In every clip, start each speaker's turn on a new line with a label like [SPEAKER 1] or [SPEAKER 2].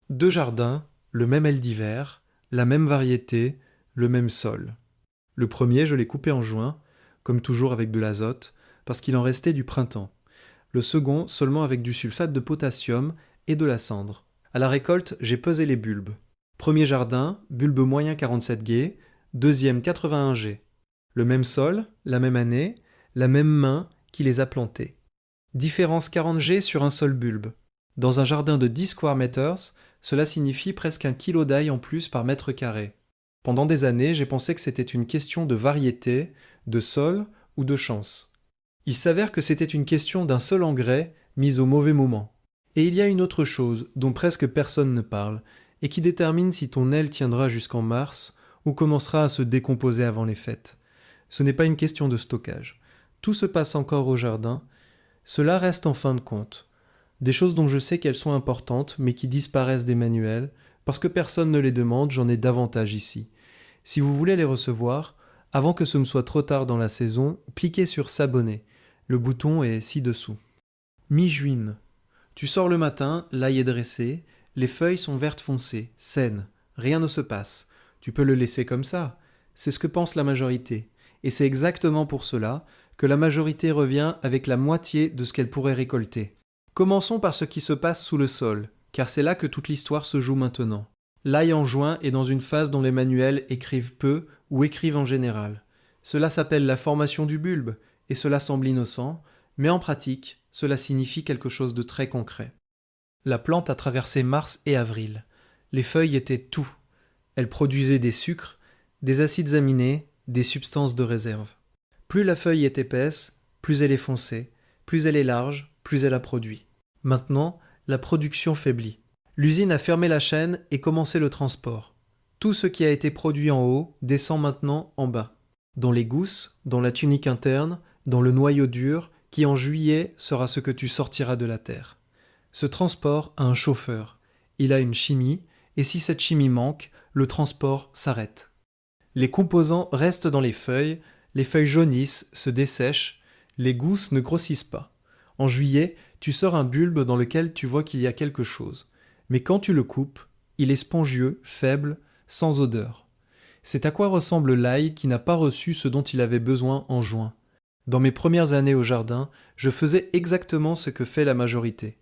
[SPEAKER 1] Deux jardins, le même aile d'hiver, la même variété, le même sol. Le premier, je l'ai coupé en juin, comme toujours avec de l'azote, parce qu'il en restait du printemps. Le second, seulement avec du sulfate de potassium et de la cendre. À la récolte, j'ai pesé les bulbes. Premier jardin, bulbe moyen 47 G, deuxième 81 G. Le même sol, la même année, la même main qui les a plantés. Différence 40 G sur un seul bulbe. Dans un jardin de 10 square meters, cela signifie presque 1 kg d'ail en plus par mètre carré. Pendant des années, j'ai pensé que c'était une question de variété, de sol ou de chance. Il s'avère que c'était une question d'un seul engrais mis au mauvais moment. Et il y a une autre chose dont presque personne ne parle, et qui détermine si ton aile tiendra jusqu'en mars ou commencera à se décomposer avant les fêtes. Ce n'est pas une question de stockage. Tout se passe encore au jardin. Cela reste en fin de compte. Des choses dont je sais qu'elles sont importantes, mais qui disparaissent des manuels, parce que personne ne les demande, j'en ai davantage ici. Si vous voulez les recevoir, avant que ce ne soit trop tard dans la saison, cliquez sur s'abonner. Le bouton est ci-dessous. Mi-juin. Tu sors le matin, l'ail est dressé, les feuilles sont vertes foncées, saines, rien ne se passe. Tu peux le laisser comme ça. C'est ce que pense la majorité. Et c'est exactement pour cela que la majorité revient avec la moitié de ce qu'elle pourrait récolter. Commençons par ce qui se passe sous le sol, car c'est là que toute l'histoire se joue maintenant. L'ail en juin est dans une phase dont les manuels écrivent peu ou écrivent en général. Cela s'appelle la formation du bulbe, et cela semble innocent, mais en pratique, cela signifie quelque chose de très concret. La plante a traversé mars et avril. Les feuilles étaient tout. Elles produisaient des sucres, des acides aminés, des substances de réserve. Plus la feuille est épaisse, plus elle est foncée, plus elle est large, plus elle a produit. Maintenant, la production faiblit. L'usine a fermé la chaîne et commencé le transport. Tout ce qui a été produit en haut descend maintenant en bas. Dans les gousses, dans la tunique interne, dans le noyau dur, qui en juillet sera ce que tu sortiras de la terre. Ce transport a un chauffeur. Il a une chimie, et si cette chimie manque, le transport s'arrête. Les composants restent dans les feuilles jaunissent, se dessèchent, les gousses ne grossissent pas. En juillet, tu sors un bulbe dans lequel tu vois qu'il y a quelque chose. Mais quand tu le coupes, il est spongieux, faible, sans odeur. C'est à quoi ressemble l'ail qui n'a pas reçu ce dont il avait besoin en juin. Dans mes premières années au jardin, je faisais exactement ce que fait la majorité.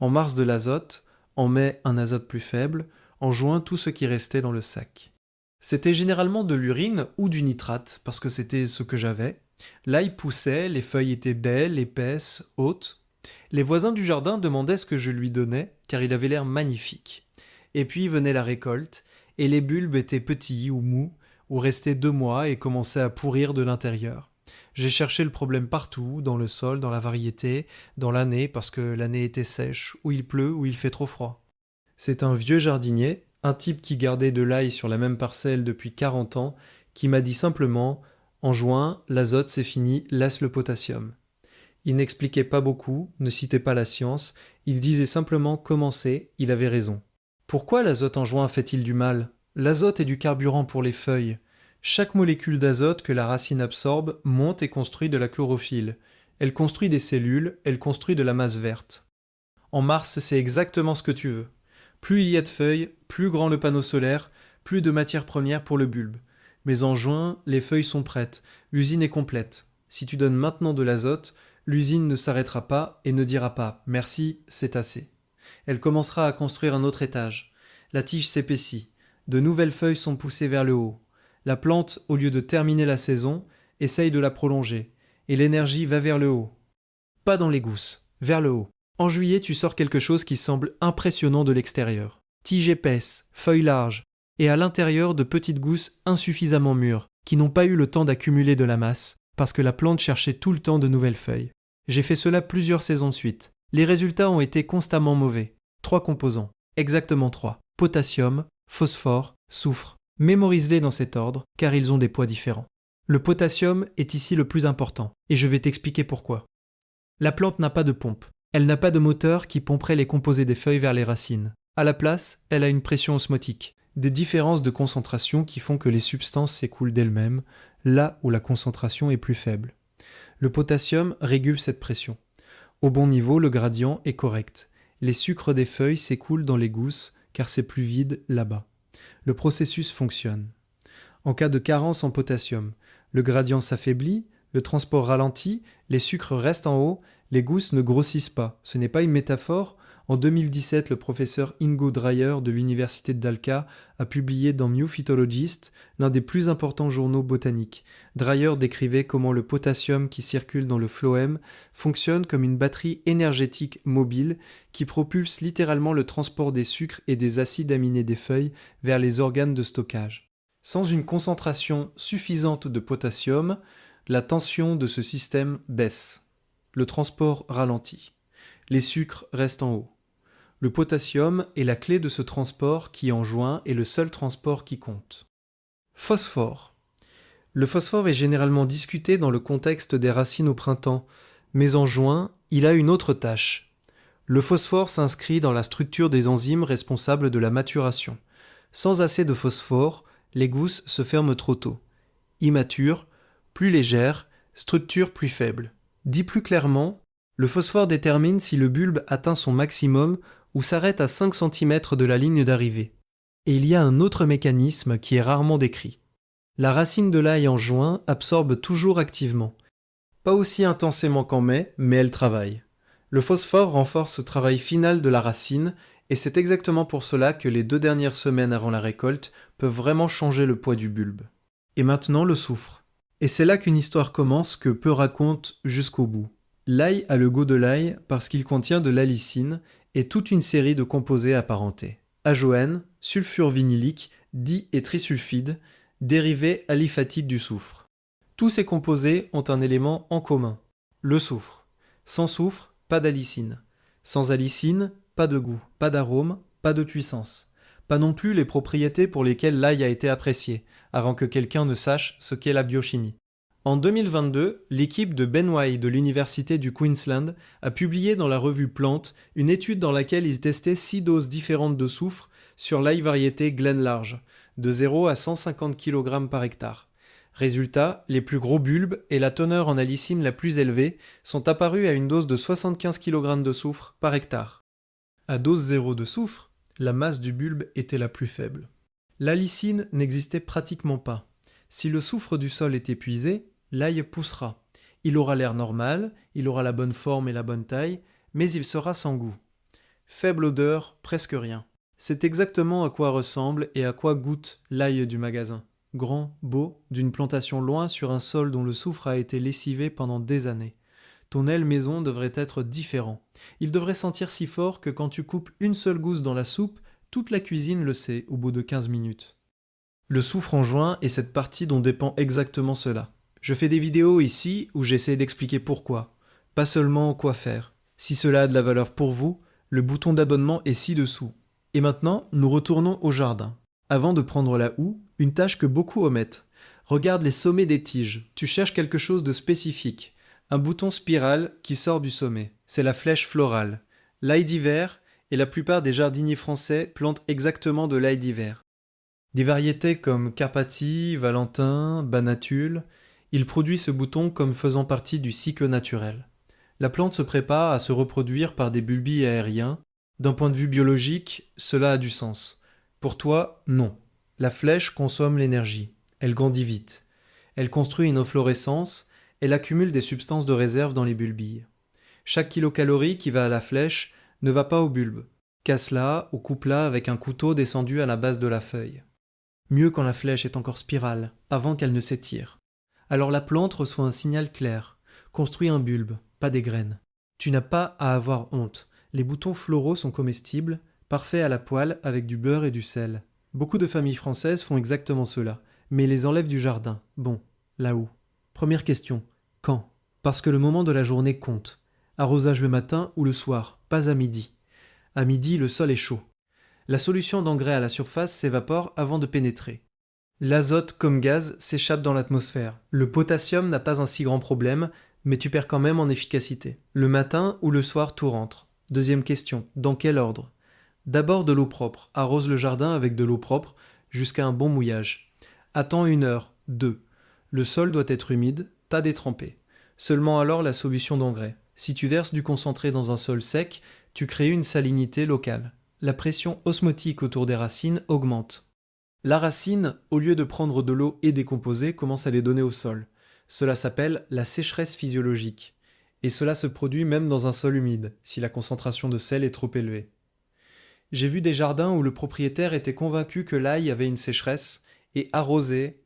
[SPEAKER 1] En mars de l'azote, en mai un azote plus faible, en juin tout ce qui restait dans le sac. C'était généralement de l'urine ou du nitrate, parce que c'était ce que j'avais. L'ail poussait, les feuilles étaient belles, épaisses, hautes. Les voisins du jardin demandaient ce que je lui donnais, car il avait l'air magnifique. Et puis venait la récolte, et les bulbes étaient petits ou mous, ou restaient 2 mois et commençaient à pourrir de l'intérieur. J'ai cherché le problème partout, dans le sol, dans la variété, dans l'année, parce que l'année était sèche, ou il pleut, ou il fait trop froid. C'est un vieux jardinier, un type qui gardait de l'ail sur la même parcelle depuis 40 ans, qui m'a dit simplement « En juin, l'azote c'est fini, laisse le potassium ». Il n'expliquait pas beaucoup, ne citait pas la science, il disait simplement comment c'est, il avait raison. Pourquoi l'azote en juin fait-il du mal ? L'azote est du carburant pour les feuilles. Chaque molécule d'azote que la racine absorbe monte et construit de la chlorophylle. Elle construit des cellules, elle construit de la masse verte. En mars, c'est exactement ce que tu veux. Plus il y a de feuilles, plus grand le panneau solaire, plus de matière première pour le bulbe. Mais en juin, les feuilles sont prêtes, l'usine est complète. Si tu donnes maintenant de l'azote, l'usine ne s'arrêtera pas et ne dira pas « merci, c'est assez ». Elle commencera à construire un autre étage. La tige s'épaissit, de nouvelles feuilles sont poussées vers le haut. La plante, au lieu de terminer la saison, essaye de la prolonger, et l'énergie va vers le haut. Pas dans les gousses, vers le haut. En juillet, tu sors quelque chose qui semble impressionnant de l'extérieur. Tige épaisse, feuilles larges, et à l'intérieur de petites gousses insuffisamment mûres, qui n'ont pas eu le temps d'accumuler de la masse, parce que la plante cherchait tout le temps de nouvelles feuilles. J'ai fait cela plusieurs saisons de suite. Les résultats ont été constamment mauvais. 3 composants, exactement 3. Potassium, phosphore, soufre. Mémorise-les dans cet ordre, car ils ont des poids différents. Le potassium est ici le plus important, et je vais t'expliquer pourquoi. La plante n'a pas de pompe. Elle n'a pas de moteur qui pomperait les composés des feuilles vers les racines. À la place, elle a une pression osmotique, des différences de concentration qui font que les substances s'écoulent d'elles-mêmes, là où la concentration est plus faible. Le potassium régule cette pression. Au bon niveau, le gradient est correct. Les sucres des feuilles s'écoulent dans les gousses car c'est plus vide là-bas. Le processus fonctionne. En cas de carence en potassium, le gradient s'affaiblit, le transport ralentit, les sucres restent en haut, les gousses ne grossissent pas. Ce n'est pas une métaphore. En 2017, le professeur Ingo Dreyer de l'université de Dalka a publié dans New Phytologist, l'un des plus importants journaux botaniques. Dreyer décrivait comment le potassium qui circule dans le phloème fonctionne comme une batterie énergétique mobile qui propulse littéralement le transport des sucres et des acides aminés des feuilles vers les organes de stockage. Sans une concentration suffisante de potassium, la tension de ce système baisse. Le transport ralentit. Les sucres restent en haut. Le potassium est la clé de ce transport qui, en juin, est le seul transport qui compte. Phosphore. Le phosphore est généralement discuté dans le contexte des racines au printemps, mais en juin, il a une autre tâche. Le phosphore s'inscrit dans la structure des enzymes responsables de la maturation. Sans assez de phosphore, les gousses se ferment trop tôt. Immatures, plus légères, structure plus faible. Dit plus clairement, le phosphore détermine si le bulbe atteint son maximum ou s'arrête à 5 cm de la ligne d'arrivée. Et il y a un autre mécanisme qui est rarement décrit. La racine de l'ail en juin absorbe toujours activement. Pas aussi intensément qu'en mai, mais elle travaille. Le phosphore renforce ce travail final de la racine, et c'est exactement pour cela que les 2 dernières semaines avant la récolte peuvent vraiment changer le poids du bulbe. Et maintenant le soufre. Et c'est là qu'une histoire commence que peu racontent jusqu'au bout. L'ail a le goût de l'ail parce qu'il contient de l'allicine et toute une série de composés apparentés. Ajoène, sulfure vinylique, di- et trisulfide, dérivés aliphatiques du soufre. Tous ces composés ont un élément en commun, le soufre. Sans soufre, pas d'allicine. Sans allicine, pas de goût, pas d'arôme, pas de puissance. Pas non plus les propriétés pour lesquelles l'ail a été apprécié, avant que quelqu'un ne sache ce qu'est la biochimie. En 2022, l'équipe de Ben Way de l'Université du Queensland a publié dans la revue Plante une étude dans laquelle ils testaient 6 doses différentes de soufre sur l'ail variété Glen Large, de 0 à 150 kg par hectare. Résultat, les plus gros bulbes et la teneur en allicine la plus élevée sont apparus à une dose de 75 kg de soufre par hectare. À dose 0 de soufre, la masse du bulbe était la plus faible. L'allicine n'existait pratiquement pas. Si le soufre du sol est épuisé, l'ail poussera. Il aura l'air normal, il aura la bonne forme et la bonne taille, mais il sera sans goût. Faible odeur, presque rien. C'est exactement à quoi ressemble et à quoi goûte l'ail du magasin. Grand, beau, d'une plantation loin sur un sol dont le soufre a été lessivé pendant des années. Ton aile maison devrait être différent. Il devrait sentir si fort que quand tu coupes une seule gousse dans la soupe, toute la cuisine le sait au bout de 15 minutes. Le soufre en juin est cette partie dont dépend exactement cela. Je fais des vidéos ici où j'essaie d'expliquer pourquoi, pas seulement quoi faire. Si cela a de la valeur pour vous, le bouton d'abonnement est ci-dessous. Et maintenant, nous retournons au jardin. Avant de prendre la houe, une tâche que beaucoup omettent. Regarde les sommets des tiges, tu cherches quelque chose de spécifique. Un bouton spiral qui sort du sommet. C'est la flèche florale. L'ail d'hiver, et la plupart des jardiniers français plantent exactement de l'ail d'hiver. Des variétés comme Carpati, Valentin, Banatule, il produit ce bouton comme faisant partie du cycle naturel. La plante se prépare à se reproduire par des bulbilles aériens. D'un point de vue biologique, cela a du sens. Pour toi, non. La flèche consomme l'énergie. Elle grandit vite. Elle construit une inflorescence. Elle accumule des substances de réserve dans les bulbilles. Chaque kilocalorie qui va à la flèche ne va pas au bulbe. Casse-la ou coupe-la avec un couteau descendu à la base de la feuille. Mieux quand la flèche est encore spirale, avant qu'elle ne s'étire. Alors la plante reçoit un signal clair. Construis un bulbe, pas des graines. Tu n'as pas à avoir honte. Les boutons floraux sont comestibles, parfaits à la poêle avec du beurre et du sel. Beaucoup de familles françaises font exactement cela, mais les enlèvent du jardin. Bon, là où? Première question. Quand? Parce que le moment de la journée compte. Arrosage le matin ou le soir, pas à midi. À midi, le sol est chaud. La solution d'engrais à la surface s'évapore avant de pénétrer. L'azote comme gaz s'échappe dans l'atmosphère. Le potassium n'a pas un si grand problème, mais tu perds quand même en efficacité. Le matin ou le soir, tout rentre. Deuxième question, dans quel ordre? D'abord de l'eau propre. Arrose le jardin avec de l'eau propre jusqu'à un bon mouillage. Attends 1 heure, 2. Le sol doit être humide, pas détrempé. Seulement alors la solution d'engrais. Si tu verses du concentré dans un sol sec, tu crées une salinité locale. la pression osmotique autour des racines augmente. La racine, au lieu de prendre de l'eau et décomposer, commence à les donner au sol. Cela s'appelle la sécheresse physiologique. Et cela se produit même dans un sol humide, si la concentration de sel est trop élevée. J'ai vu des jardins où le propriétaire était convaincu que l'ail avait une sécheresse, et arrosait,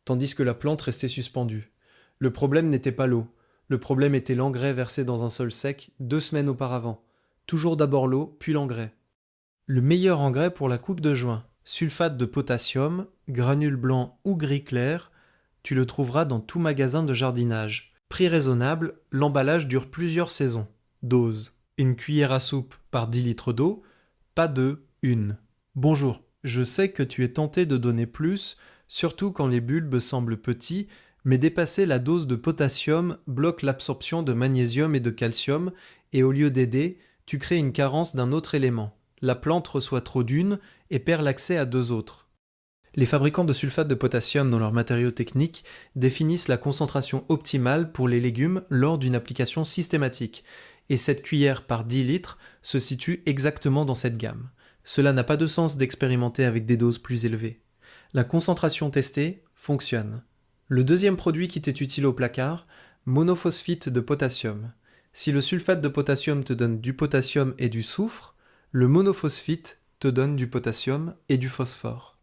[SPEAKER 1] tandis que la plante restait suspendue. Le problème n'était pas l'eau, le problème était l'engrais versé dans un sol sec 2 semaines auparavant. Toujours d'abord l'eau, puis l'engrais. Le meilleur engrais pour la coupe de juin, sulfate de potassium, granule blanc ou gris clair, tu le trouveras dans tout magasin de jardinage. Prix raisonnable, l'emballage dure plusieurs saisons. Dose: une cuillère à soupe par 10 litres d'eau, pas deux, une. Bonjour, je sais que tu es tenté de donner plus, surtout quand les bulbes semblent petits, mais dépasser la dose de potassium bloque l'absorption de magnésium et de calcium, et au lieu d'aider, tu crées une carence d'un autre élément. La plante reçoit trop d'une et perd l'accès à 2 autres. Les fabricants de sulfate de potassium dans leurs matériaux techniques définissent la concentration optimale pour les légumes lors d'une application systématique, et cette cuillère par 10 litres se situe exactement dans cette gamme. Cela n'a pas de sens d'expérimenter avec des doses plus élevées. La concentration testée fonctionne. Le deuxième produit qui t'est utile au placard, monophosphite de potassium. Si le sulfate de potassium te donne du potassium et du soufre, le monophosphite te donne du potassium et du phosphore.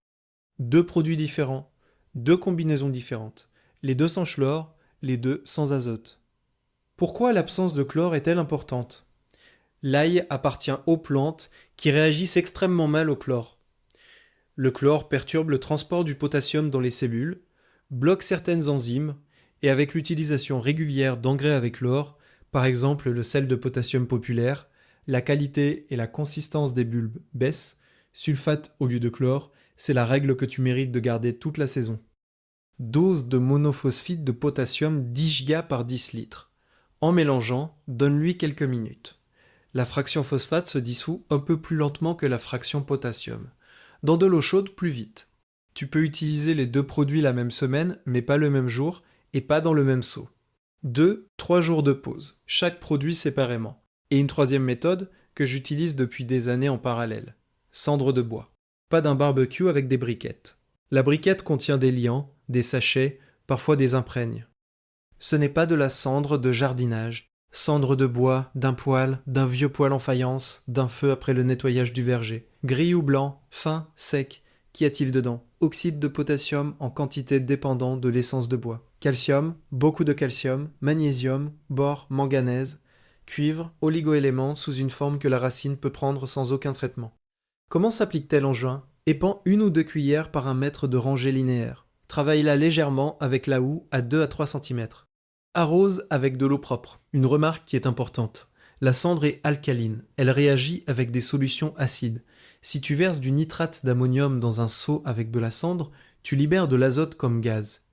[SPEAKER 1] 2 produits différents, 2 combinaisons différentes, les 2 sans chlore, les 2 sans azote. Pourquoi l'absence de chlore est-elle importante ? L'ail appartient aux plantes qui réagissent extrêmement mal au chlore. Le chlore perturbe le transport du potassium dans les cellules, bloque certaines enzymes, et avec l'utilisation régulière d'engrais avec chlore, par exemple le sel de potassium populaire, la qualité et la consistance des bulbes baissent, sulfate au lieu de chlore, c'est la règle que tu mérites de garder toute la saison. Dose de monophosphite de potassium 10 Ga par 10 litres. En mélangeant, donne-lui quelques minutes. La fraction phosphate se dissout un peu plus lentement que la fraction potassium. Dans de l'eau chaude, plus vite. Tu peux utiliser les 2 produits la même semaine, mais pas le même jour, et pas dans le même seau. 2-3 jours de pause, chaque produit séparément. Et une troisième méthode que j'utilise depuis des années en parallèle. Cendre de bois. Pas d'un barbecue avec des briquettes. La briquette contient des liants, des sachets, parfois des imprègnes. Ce n'est pas de la cendre de jardinage. Cendre de bois, d'un poêle, d'un vieux poêle en faïence, d'un feu après le nettoyage du verger. Gris ou blanc, fin, sec. Qu'y a-t-il dedans ? Oxyde de potassium en quantité dépendant de l'essence de bois. Calcium, beaucoup de calcium, magnésium, bore, manganèse, cuivre, oligoéléments sous une forme que la racine peut prendre sans aucun traitement. Comment s'applique-t-elle en juin ? Épand 1 ou 2 cuillères par 1 mètre de rangée linéaire. Travaille-la légèrement avec la houe à 2 à 3 cm. Arrose avec de l'eau propre. Une remarque qui est importante. La cendre est alcaline. Elle réagit avec des solutions acides. Si tu verses du nitrate d'ammonium dans un seau avec de la cendre, tu libères de l'azote comme gaz.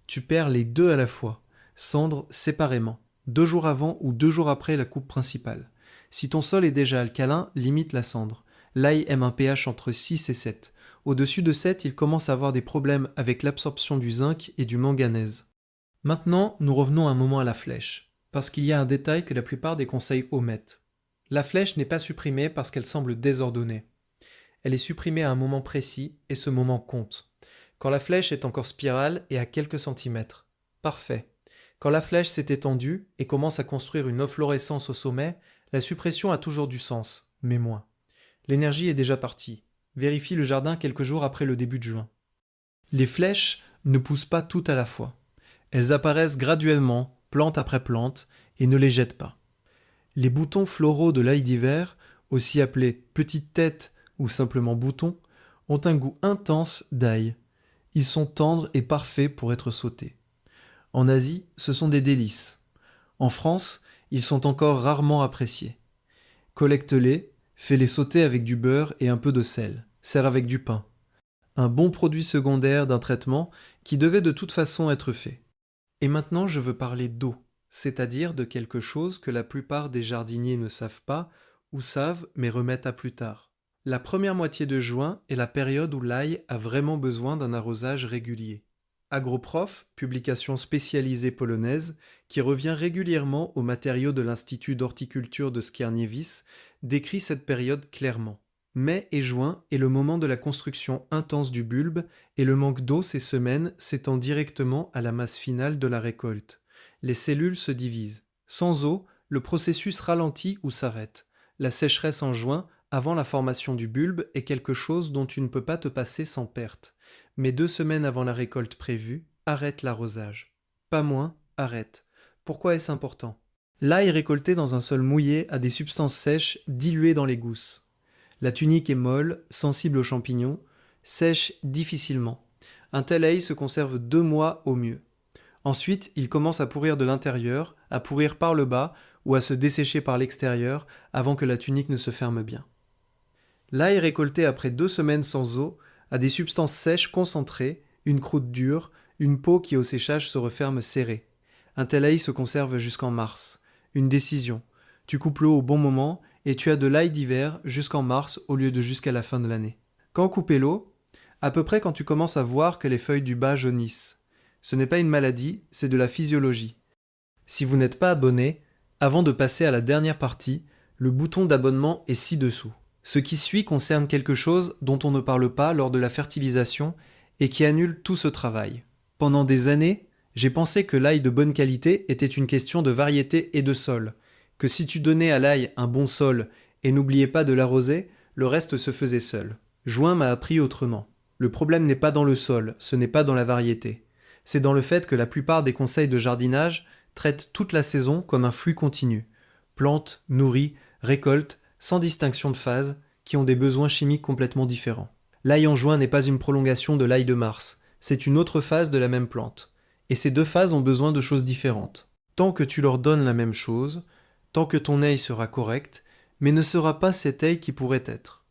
[SPEAKER 1] Tu perds les 2 à la fois. Cendre séparément. 2 jours avant ou 2 jours après la coupe principale. Si ton sol est déjà alcalin, limite la cendre. L'ail aime un pH entre 6 et 7. Au-dessus de 7, il commence à avoir des problèmes avec l'absorption du zinc et du manganèse. Maintenant, nous revenons un moment à la flèche, parce qu'il y a un détail que la plupart des conseils omettent. La flèche n'est pas supprimée parce qu'elle semble désordonnée. Elle est supprimée à un moment précis, et ce moment compte. Quand la flèche est encore spirale et à quelques centimètres. Parfait. Quand la flèche s'est étendue et commence à construire une efflorescence au sommet, la suppression a toujours du sens, mais moins. L'énergie est déjà partie. Vérifie le jardin quelques jours après le début de juin. Les flèches ne poussent pas toutes à la fois. Elles apparaissent graduellement, plante après plante, et ne les jettent pas. Les boutons floraux de l'ail d'hiver, aussi appelés petites têtes ou simplement boutons, ont un goût intense d'ail. Ils sont tendres et parfaits pour être sautés. En Asie, ce sont des délices. En France, ils sont encore rarement appréciés. Collecte-les, fais-les sauter avec du beurre et un peu de sel. Sers avec du pain. Un bon produit secondaire d'un traitement qui devait de toute façon être fait. Et maintenant, je veux parler d'eau, c'est-à-dire de quelque chose que la plupart des jardiniers ne savent pas ou savent mais remettent à plus tard. La première moitié de juin est la période où l'ail a vraiment besoin d'un arrosage régulier. Agroprof, publication spécialisée polonaise, qui revient régulièrement aux matériaux de l'Institut d'horticulture de Skierniewice, décrit cette période clairement. Mai et juin est le moment de la construction intense du bulbe et le manque d'eau ces semaines s'étend directement à la masse finale de la récolte. Les cellules se divisent. Sans eau, le processus ralentit ou s'arrête. La sécheresse en juin, avant la formation du bulbe, est quelque chose dont tu ne peux pas te passer sans perte. Mais 2 semaines avant la récolte prévue, arrête l'arrosage. Pas moins, arrête. Pourquoi est-ce important ? L'ail récolté dans un sol mouillé a des substances sèches diluées dans les gousses. La tunique est molle, sensible aux champignons, sèche difficilement. Un tel ail se conserve 2 mois au mieux. Ensuite, il commence à pourrir de l'intérieur, à pourrir par le bas ou à se dessécher par l'extérieur avant que la tunique ne se ferme bien. L'ail récolté après 2 semaines sans eau a des substances sèches concentrées, une croûte dure, une peau qui au séchage se referme serrée. Un tel ail se conserve jusqu'en mars. Une décision. Tu coupes l'eau au bon moment et tu as de l'ail d'hiver jusqu'en mars au lieu de jusqu'à la fin de l'année. Quand couper l'eau ? À peu près quand tu commences à voir que les feuilles du bas jaunissent. Ce n'est pas une maladie, c'est de la physiologie. Si vous n'êtes pas abonné, avant de passer à la dernière partie, le bouton d'abonnement est ci-dessous. Ce qui suit concerne quelque chose dont on ne parle pas lors de la fertilisation et qui annule tout ce travail. Pendant des années, j'ai pensé que l'ail de bonne qualité était une question de variété et de sol, que si tu donnais à l'ail un bon sol et n'oubliais pas de l'arroser, le reste se faisait seul. Juin m'a appris autrement. Le problème n'est pas dans le sol, ce n'est pas dans la variété. C'est dans le fait que la plupart des conseils de jardinage traitent toute la saison comme un flux continu. Plantes, nourris, récoltes, sans distinction de phase, qui ont des besoins chimiques complètement différents. L'ail en juin n'est pas une prolongation de l'ail de mars, c'est une autre phase de la même plante. Et ces 2 phases ont besoin de choses différentes. Tant que tu leur donnes la même chose, tant que ton ail sera correct, mais ne sera pas cet ail qui pourrait être.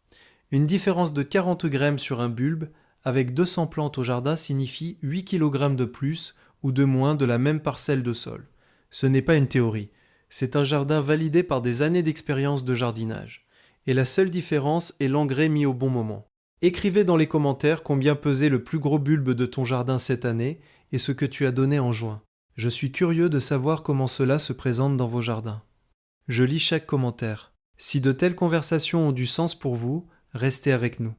[SPEAKER 1] Une différence de 40 grammes sur un bulbe, avec 200 plantes au jardin signifie 8 kg de plus ou de moins de la même parcelle de sol. Ce n'est pas une théorie. C'est un jardin validé par des années d'expérience de jardinage. Et la seule différence est l'engrais mis au bon moment. Écrivez dans les commentaires combien pesait le plus gros bulbe de ton jardin cette année et ce que tu as donné en juin. Je suis curieux de savoir comment cela se présente dans vos jardins. Je lis chaque commentaire. Si de telles conversations ont du sens pour vous, restez avec nous.